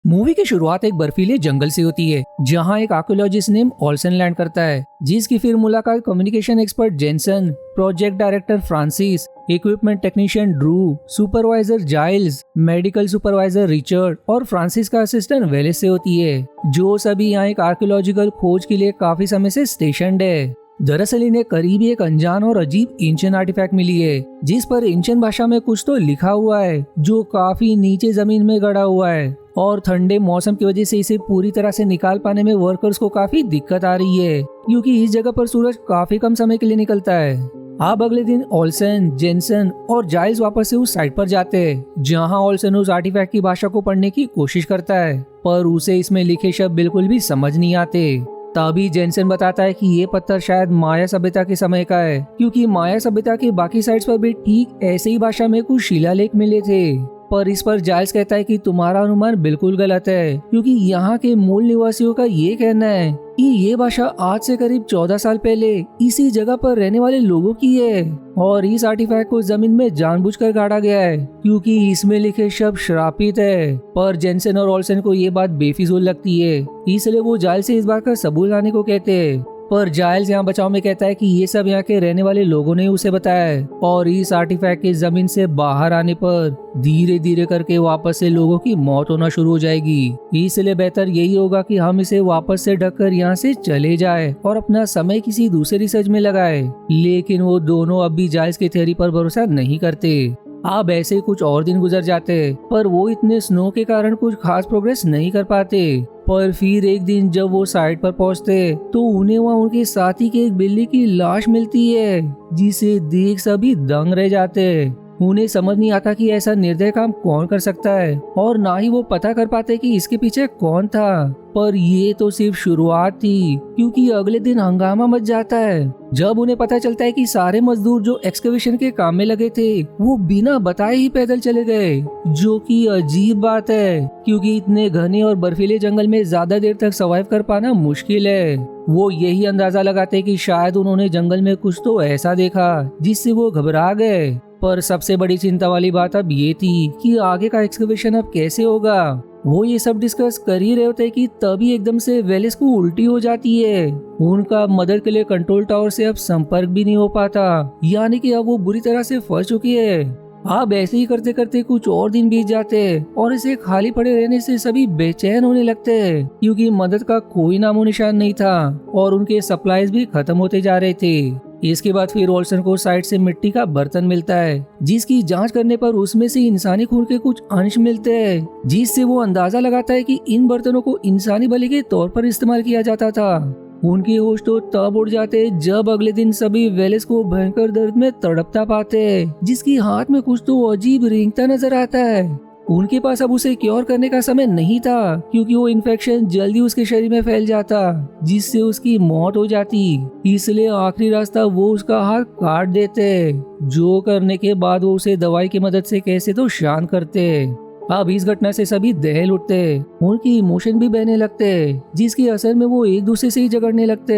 Movie की शुरुआत एक बर्फीले जंगल से होती है जहां एक आर्कियोलॉजिस्ट नेम ऑल्सन लैंड करता है, जिसकी फिर मुलाकात communication expert Jensen, project director Francis, equipment technician Drew, supervisor Giles, medical supervisor Richard और फ्रांसिस का असिस्टेंट वेलेस से होती है, जो सभी यहाँ एक आर्कियोलॉजिकल खोज के लिए काफी समय से स्टेशनड है। दरअसल इन्हें करीब एक अनजान और अजीब एंशिएंट आर्टिफैक्ट मिली है, जिस पर एंशिएंट भाषा में कुछ तो लिखा हुआ है जो काफी नीचे जमीन में गड़ा हुआ है, और ठंडे मौसम की वजह से इसे पूरी तरह से निकाल पाने में वर्कर्स को काफी दिक्कत आ रही है, क्योंकि इस जगह पर सूरज काफी कम समय के लिए निकलता है। अब अगले दिन ऑल्सन, जेनसन और जाइल्स वापस से उस साइट पर जाते हैं, जहां ऑल्सन उस आर्टिफैक्ट की भाषा को पढ़ने की कोशिश करता है, पर उसे इसमें लिखे शब्द बिल्कुल भी समझ नहीं आते। तभी जेनसन बताता है कि ये पत्थर शायद माया सभ्यता के समय का है, क्योंकि माया सभ्यता के बाकी साइट्स पर भी ठीक ऐसे ही भाषा में कुछ शिलालेख मिले थे। पर इस पर जाइल्स कहता है कि तुम्हारा अनुमान बिल्कुल गलत है, क्योंकि यहाँ के मूल निवासियों का ये कहना है कि ये भाषा आज से करीब 14 साल पहले इसी जगह पर रहने वाले लोगों की है, और इस आर्टिफैक्ट को जमीन में जानबूझकर गाड़ा गया है क्योंकि इसमें लिखे शब्द श्रापित है। पर जेनसन और ऑल्सन को ये बात बेफिजूल लगती है, इसलिए वो जाइल्स से इस बात का सबूत लाने को कहते हैं। पर जाइल्स यहाँ बचाव में कहता है कि ये सब यहाँ के रहने वाले लोगों ने उसे बताया है, और इस आर्टिफैक्ट के जमीन से बाहर आने पर धीरे धीरे करके वापस से लोगों की मौत होना शुरू हो जाएगी, इसलिए बेहतर यही होगा कि हम इसे वापस से ढककर यहाँ से चले जाए और अपना समय किसी दूसरे रिसर्च में लगाए। लेकिन वो दोनों अब भी जाइल्स की थ्योरी पर भरोसा नहीं करते। अब ऐसे ही कुछ और दिन गुजर जाते, पर वो इतने स्नो के कारण कुछ खास प्रोग्रेस नहीं कर पाते। पर फिर एक दिन जब वो साइट पर पहुंचते तो उन्हें वहाँ उनके साथी के एक बिल्ली की लाश मिलती है, जिसे देख सभी दंग रह जाते। उन्हें समझ नहीं आता कि ऐसा निर्दय काम कौन कर सकता है, और ना ही वो पता कर पाते कि इसके पीछे कौन था। पर ये तो सिर्फ शुरुआत थी, क्योंकि अगले दिन हंगामा मच जाता है जब उन्हें पता चलता है कि सारे मजदूर जो एक्सकवेशन के काम में लगे थे वो बिना बताए ही पैदल चले गए, जो कि अजीब बात है, क्योंकि इतने घने और बर्फीले जंगल में ज्यादा देर तक सर्वाइव कर पाना मुश्किल है। वो यही अंदाजा लगाते कि शायद उन्होंने जंगल में कुछ तो ऐसा देखा जिससे वो घबरा गए। पर सबसे बड़ी चिंता वाली बात अब ये थी कि आगे का एक्सकवेशन अब कैसे होगा। वो ये सब डिस्कस कर ही रहे होते कि तभी एकदम से वेलेस को उल्टी हो जाती है। उनका मदद के लिए कंट्रोल टावर से अब संपर्क भी नहीं हो पाता, यानी कि अब वो बुरी तरह से फंस चुकी है। अब ऐसे ही करते करते कुछ और दिन बीत जाते और इसे खाली पड़े रहने से सभी बेचैन होने लगते, क्योंकि मदद का कोई नामो निशान नहीं था और उनके सप्लाईज भी खत्म होते जा रहे थे। इसके बाद फिर ऑल्सन को साइड से मिट्टी का बर्तन मिलता है, जिसकी जांच करने पर उसमें से इंसानी खून के कुछ अंश मिलते हैं, जिससे वो अंदाजा लगाता है कि इन बर्तनों को इंसानी बलि के तौर पर इस्तेमाल किया जाता था। उनके होश तो तब उड़ जाते जब अगले दिन सभी वेलेस को भयंकर दर्द में तड़पता पाते, जिसकी हाथ में कुछ तो अजीब रेंगता नजर आता है। उनके पास अब उसे क्योर करने का समय नहीं था, क्योंकि वो इन्फेक्शन जल्दी उसके शरीर में फैल जाता, जिससे उसकी मौत हो जाती। इसलिए आखिरी रास्ता वो उसका हाथ काट देते, जो करने के बाद वो उसे दवाई की मदद से कैसे तो शांत करते। अब इस घटना से सभी दहल उठते, उनकी इमोशन भी बहने लगते, जिसके असर में वो एक दूसरे से ही झगड़ने लगते।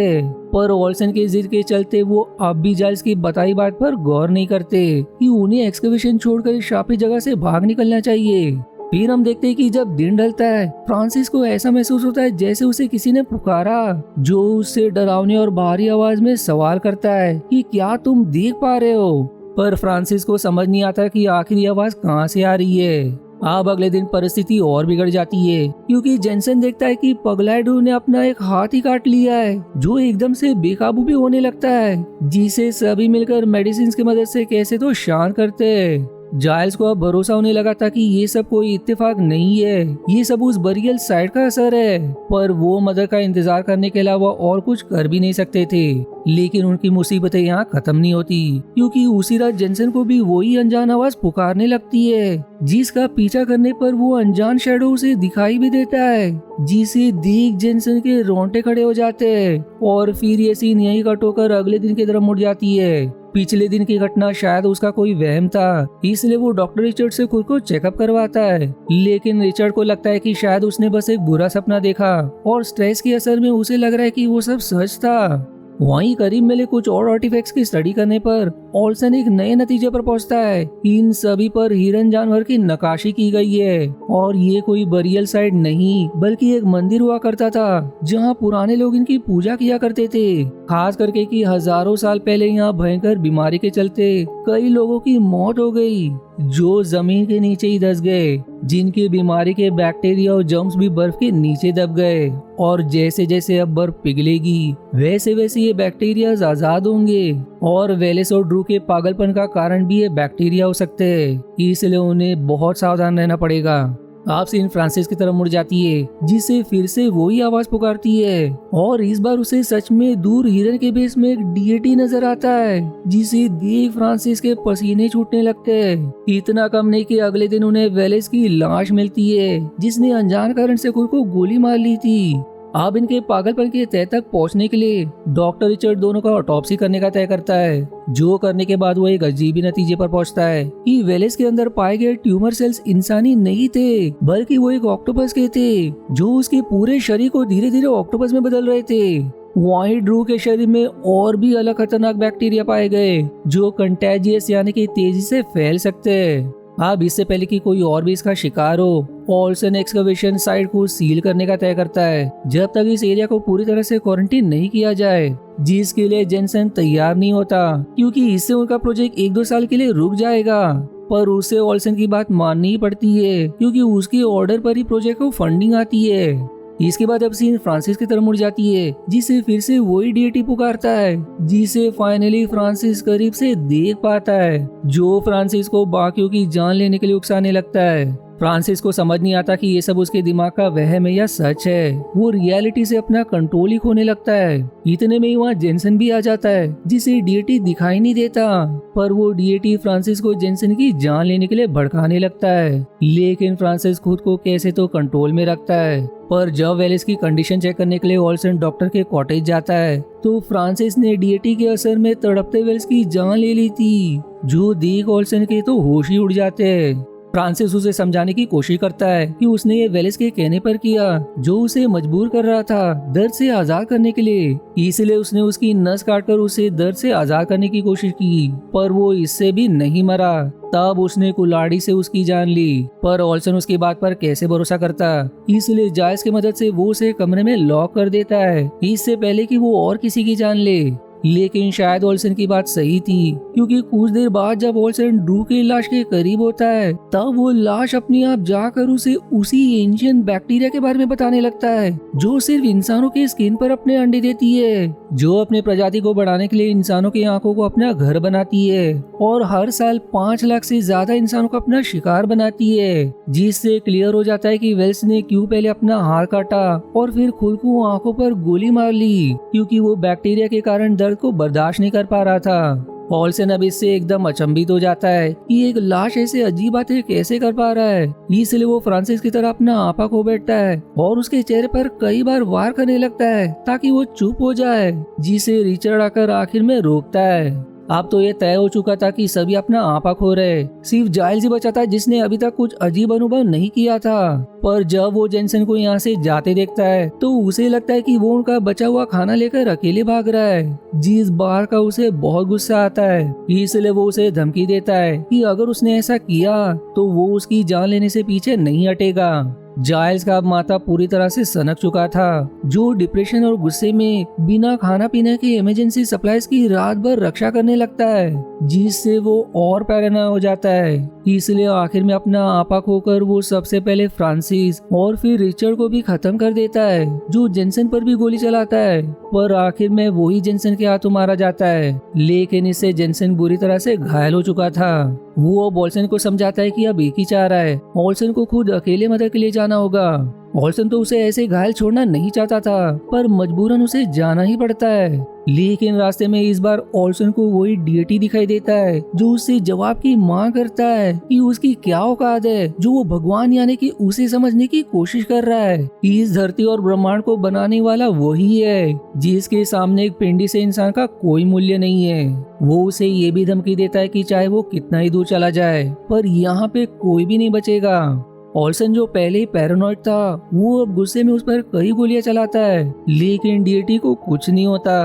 पर ऑल्सन के जिद के चलते वो अब भी जाइल्स की बताई बात पर गौर नहीं करते कि उन्हें एक्सकवेशन छोड़कर इस शापित जगह से भाग निकलना चाहिए। फिर हम देखते हैं कि जब दिन ढलता है, फ्रांसिस को ऐसा महसूस होता है जैसे उसे किसी ने पुकारा, जो उससे डरावनी और भारी आवाज में सवाल करता है कि क्या तुम देख पा रहे हो। पर फ्रांसिस को समझ नहीं आता कि आखिर ये आवाज कहाँ से आ रही है। अब अगले दिन परिस्थिति और बिगड़ जाती है, क्योंकि जेनसन देखता है कि पगला ड्रू ने अपना एक हाथ ही काट लिया है, जो एकदम से बेकाबू भी होने लगता है, जिसे सभी मिलकर मेडिसिन की मदद से कैसे तो शांत करते हैं। जाइल्स को अब भरोसा होने लगा था कि ये सब कोई इत्तेफाक नहीं है, ये सब उस बरियल साइड का असर है। पर वो मदद का इंतजार करने के अलावा और कुछ कर भी नहीं सकते थे। लेकिन उनकी मुसीबतें यहाँ खत्म नहीं होती, क्योंकि उसी रात जेनसन को भी वही अनजान आवाज पुकारने लगती है, जिसका पीछा करने पर वो अनजान शैडो उसे दिखाई भी देता है, जिसे देख जेनसन के रोंगटे खड़े हो जाते हैं। और फिर ये सीन यही कट होकर अगले दिन की तरफ मुड़ जाती है। पिछले दिन की घटना शायद उसका कोई वहम था, इसलिए वो डॉक्टर रिचर्ड से खुद को चेकअप करवाता है। लेकिन रिचर्ड को लगता है कि शायद उसने बस एक बुरा सपना देखा और स्ट्रेस के असर में उसे लग रहा है कि वो सब सच था। वहीं करीब मिले कुछ और आर्टिफैक्ट्स की स्टडी करने पर ओल्सन एक नए नतीजे पर पहुंचता है। इन सभी पर हिरन जानवर की नक्काशी की गई है और ये कोई बरियल साइट नहीं बल्कि एक मंदिर हुआ करता था जहां पुराने लोग इनकी पूजा किया करते थे। खास करके कि हजारों साल पहले यहाँ भयंकर बीमारी के चलते कई लोगों की मौत हो गई जो जमीन के नीचे ही धंस गए, जिनकी बीमारी के बैक्टीरिया और जर्म्स भी बर्फ के नीचे दब गए। और जैसे जैसे अब बर्फ पिघलेगी वैसे वैसे ये बैक्टीरिया आजाद होंगे और वेलेस और ड्रू के पागलपन का कारण भी ये बैक्टीरिया हो सकते हैं, इसलिए उन्हें बहुत सावधान रहना पड़ेगा। आप सीन फ्रांसिस की तरफ मुड़ जाती है जिसे फिर से वही आवाज पुकारती है और इस बार उसे सच में दूर हिरन के बेस में एक डीएटी नजर आता है जिसे देख फ्रांसिस के पसीने छूटने लगते हैं। इतना कम नहीं कि अगले दिन उन्हें वेलेस की लाश मिलती है जिसने अनजान कारण से खुद को गोली मार ली थी। अब इनके पागलपन के तह तक पहुंचने के लिए डॉक्टर रिचर्ड दोनों का ऑटोप्सी करने का तय करता है, जो करने के बाद वो एक अजीब नतीजे पर पहुंचता है कि वेलेस के अंदर पाए गए ट्यूमर सेल्स इंसानी नहीं थे बल्कि वो एक ऑक्टोपस के थे जो उसके पूरे शरीर को धीरे धीरे ऑक्टोपस में बदल रहे थे। वहीं ड्रू के शरीर में और भी अलग खतरनाक बैक्टीरिया पाए गए जो कंटेजियस यानी कि तेजी से फैल सकते हैं। अब इससे पहले कि कोई और भी इसका शिकार हो, ओल्सन एक्सकवेशन साइट को सील करने का तय करता है जब तक इस एरिया को पूरी तरह से क्वारंटीन नहीं किया जाए, जिसके लिए जेनसन तैयार नहीं होता क्योंकि इससे उनका प्रोजेक्ट 1-2 साल के लिए रुक जाएगा। पर उसे ओल्सन की बात माननी पड़ती है क्योंकि उसके ऑर्डर पर ही प्रोजेक्ट को फंडिंग आती है। इसके बाद अब सीन फ्रांसिस की तरफ मुड़ जाती है जिसे फिर से वही डीएटी पुकारता है जिसे फाइनली फ्रांसिस करीब से देख पाता है जो फ्रांसिस को बाकियों की जान लेने के लिए उकसाने लगता है। फ्रांसिस को समझ नहीं आता कि ये सब उसके दिमाग का वहम है या सच है। वो रियलिटी से अपना कंट्रोल ही खोने लगता है। इतने में ही वहाँ जेनसन भी आ जाता है जिसे डीएटी दिखाई नहीं देता, पर वो डीएटी फ्रांसिस को जेनसन की जान लेने के लिए भड़काने लगता है। लेकिन फ्रांसिस खुद को कैसे तो कंट्रोल में रखता है। पर जब वेलेस की कंडीशन चेक करने के लिए ओल्सन डॉक्टर के कॉटेज जाता है तो फ्रांसिस ने डीएटी के असर में तड़पते वेल्स की जान ले ली थी, जो देख ओल्सन के तो होश ही उड़ जाते हैं। फ्रांसिस उसे समझाने की कोशिश करता है कि उसने ये वेलेस के कहने पर किया जो उसे मजबूर कर रहा था दर्द से आजाद करने के लिए, इसलिए उसने उसकी नस काटकर उसे दर्द से आजाद करने की कोशिश की, पर वो इससे भी नहीं मरा। तब उसने कुल्हाड़ी से उसकी जान ली, पर ओल्सन उसकी बात पर कैसे भरोसा करता, इसलिए जायस की मदद से वो उसे कमरे में लॉक कर देता है इससे पहले कि वो और किसी की जान ले। लेकिन शायद ओल्सन की बात सही थी क्योंकि कुछ देर बाद जब ओल्सन ड्रू की लाश के करीब होता है तब वो लाश अपने आप जाकर उसे उसी एंशिएंट बैक्टीरिया के बारे में बताने लगता है जो सिर्फ इंसानों के स्किन पर अपने अंडे देती है, जो अपने प्रजाति को बढ़ाने के लिए इंसानों की आंखों को अपना घर बनाती है और हर साल 5 लाख से ज्यादा इंसानों को अपना शिकार बनाती है। जिससे क्लियर हो जाता है कि वेल्स ने क्यों पहले अपना हाथ काटा और फिर खुद को आंखों पर गोली मार ली, क्योंकि वो बैक्टीरिया के कारण दर्द को बर्दाश्त नहीं कर पा रहा था। ओल्सन अब इससे एकदम अचंभित हो जाता है कि एक लाश ऐसे अजीब बातें कैसे कर पा रहा है, इसलिए वो फ्रांसिस की तरह अपना आपा खो बैठता है और उसके चेहरे पर कई बार वार करने लगता है ताकि वो चुप हो जाए, जिसे रिचर्ड आकर आखिर में रोकता है। अब तो ये तय हो चुका था कि सभी अपना आपा खो रहे, सिर्फ जाइल्स ही बचा था जिसने अभी तक कुछ अजीब अनुभव नहीं किया था। पर जब वो जेनसन को यहाँ से जाते देखता है तो उसे लगता है कि वो उनका बचा हुआ खाना लेकर अकेले भाग रहा है, जिस बार का उसे बहुत गुस्सा आता है। इसलिए वो उसे धमकी देता है कि अगर उसने ऐसा किया तो वो उसकी जान लेने से पीछे नहीं हटेगा। जाइल्स का अब माथा पूरी तरह से सनक चुका था, जो डिप्रेशन और गुस्से में बिना खाना पीने के इमरजेंसी सप्लाईज की रात भर रक्षा करने लगता है, जिससे वो और पैरानॉइड हो जाता है। इसलिए आखिर में अपना आपा खोकर वो सबसे पहले फ्रांसिस और फिर रिचर्ड को भी खत्म कर देता है, जो जेनसन पर भी गोली चलाता है। पर आखिर में वही जेनसन के हाथों मारा जाता है, लेकिन इससे जेनसन बुरी तरह से घायल हो चुका था। वो ओल्सन को समझाता है कि अब एक ही चाह रहा है, ओल्सन को खुद अकेले मदद के लिए जाना होगा। ओल्सन तो उसे ऐसे घायल छोड़ना नहीं चाहता था, पर मजबूरन उसे जाना ही पड़ता है। लेकिन रास्ते में इस बार ओल्सन को वही डीएटी दिखाई देता है, जो उससे जवाब की मांग करता है कि उसकी क्या औकात है, जो वो भगवान यानी कि उसे समझने की कोशिश कर रहा है। इस धरती और ब्रह्मांड को बनाने वाला वही है, जिसके सामने एक पिंडी से इंसान का कोई मूल्य नहीं है। वो उसे ये भी धमकी देता है कि चाहे वो कितना ही दूर चला जाए, पर यहाँ पे कोई भी नहीं बचेगा। ऑल्सन जो पहले ही पैरानॉइड था वो अब गुस्से में उस पर कई गोलियां चलाता है, लेकिन डीएटी को कुछ नहीं होता।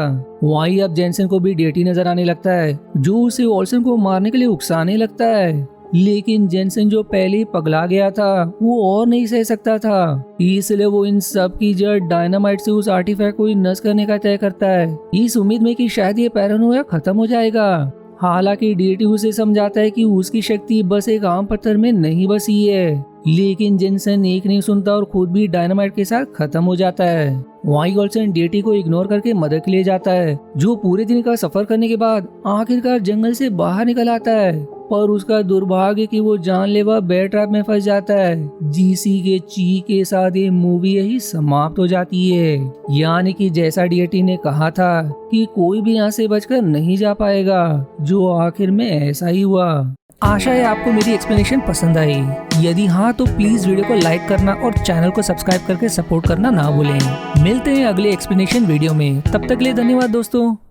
वहीं अब जेनसन को भी डीएटी नजर आने लगता है जो उसे ऑल्सन को मारने के लिए उकसाने लगता है, लेकिन जेनसन जो पहले ही पगला गया था वो और नहीं सह सकता था, इसलिए वो इन सब की जड़ डायनामाइट से उस आर्टिफैक्ट को नष्ट करने का तय करता है, इस उम्मीद में कि शायद ये पैरानोया खत्म हो जाएगा। हालांकि डीएटी उसे समझाता है कि उसकी शक्ति बस एक आम पत्थर में नहीं बसी है, लेकिन जेनसन एक नहीं सुनता और खुद भी डायनामाइट के साथ खत्म हो जाता है। वहीं ऑल्सन डीएटी को इग्नोर करके मदद के लिए जाता है, जो पूरे दिन का सफर करने के बाद आखिरकार जंगल से बाहर निकल आता है, पर उसका दुर्भाग्य कि वो जानलेवा बेयर ट्रैप में फंस जाता है। जीसी के ची के साथ ये मूवी यही समाप्त हो जाती है, यानी कि जैसा डीएटी ने कहा था कि कोई भी यहाँ से बचकर नहीं जा पाएगा, जो आखिर में ऐसा ही हुआ। आशा है आपको मेरी एक्सप्लेनेशन पसंद आई। यदि हाँ तो प्लीज वीडियो को लाइक करना और चैनल को सब्सक्राइब करके सपोर्ट करना ना भूलें। मिलते हैं अगले एक्सप्लेनेशन वीडियो में, तब तक के लिए धन्यवाद दोस्तों।